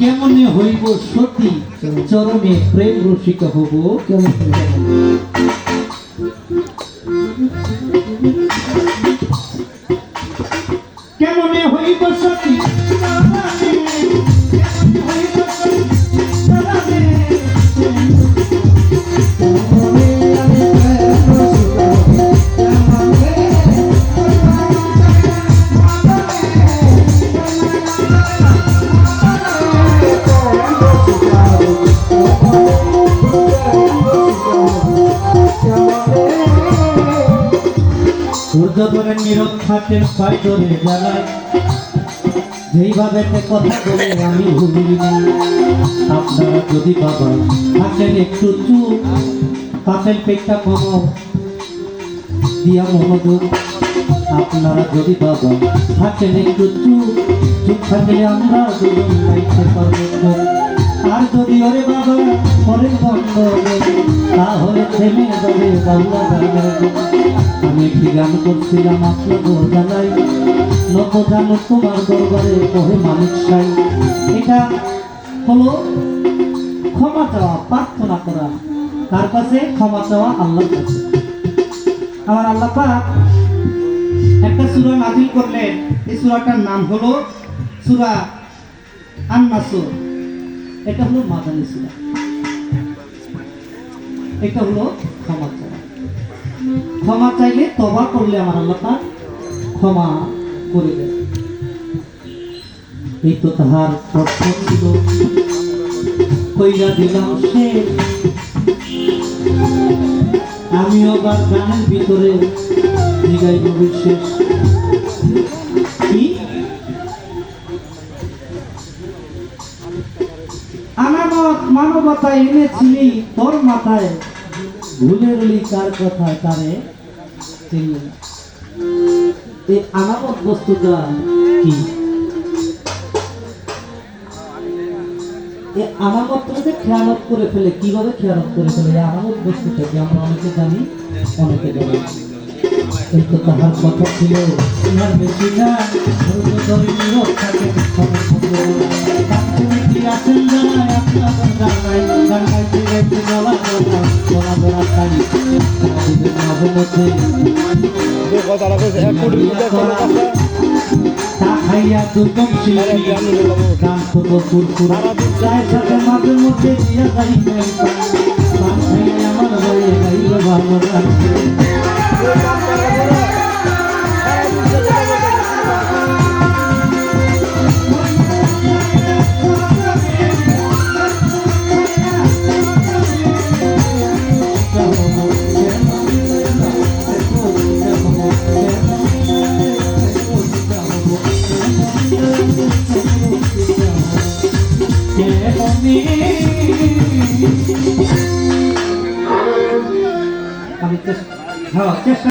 কেমনে হইব সতী চরণে প্রেম রসিক হব কেমনে হইব সতী সূর্যধরের নীরব থাকে পাইতরে জ্বালায় যেইভাবে কথা বলে আমি ভুলি না। আপনারা যদি বাবা থাকেন একটু চুপ পাপের পেটটা কমাও দিয়া মনোযোগ। আপনারা যদি বাবা থাকেন একটু চুপ থাকলে আমরা দুজন গাইতে পারবো। আর যদি ওরে বাবা পরের বন্ধ তাহলে থেমে যাবে বাংলা গানের। আমি একটি গান করছিলাম আপনাকে জানাই নত জানো তোমার দরবারে কহে মালিক সাই। এটা হলো ক্ষমা চাওয়া, প্রার্থনা করা। তার কাছে ক্ষমা চাওয়া আল্লাহর কাছে। আমার আল্লাহ পাক একটা সূরা নাযিল করলেন। এই সূরাটার নাম হলো সূরা আন-নাসর। এটা হলো মাদানী সূরা। এটা হলো ক্ষমা চাওয়া। ক্ষমা চাইলে তওবা করলে আমার আল্লাহ পাক ক্ষমা করে দেন। এই তো তাহার প্রশ্ন ছিল কইরা দিলাম সে। আমি আবার গানের ভিতরে জিগাইব বিশেষ কি আনামত মানবতা এনেছিলি তোর মাথায় ভুলে রলি কার কথায় তারে চিনলি না। এই আনামত বস্তুটা কি? এই আনামতটা যে খেয়ানত করে ফেলে, কিভাবে খেয়ানত করে ফেলে এই আনামত বস্তুটা কি আমরা অনেকে জানি অনেকে জানি। কিন্তু তাহার কথা ছিল ইহার বেশি না ধরে নীরব থাকে আপনি কি আছেন জানাই আপনাদের জানাই জানাইতে গাইতে বলা বলা বলা বলা তারি আমাদের নবমতে যে কথাটা কইছে 1 কোটি টাকা তা খাইয়া দুর্গম শিল্পী গান করবো পুরপুর যায় সাথে মাঝে মধ্যে দিয়া যাই গান খাইয়া আমার বলে গাইব ভালো লাগছে। আমি চেষ্টা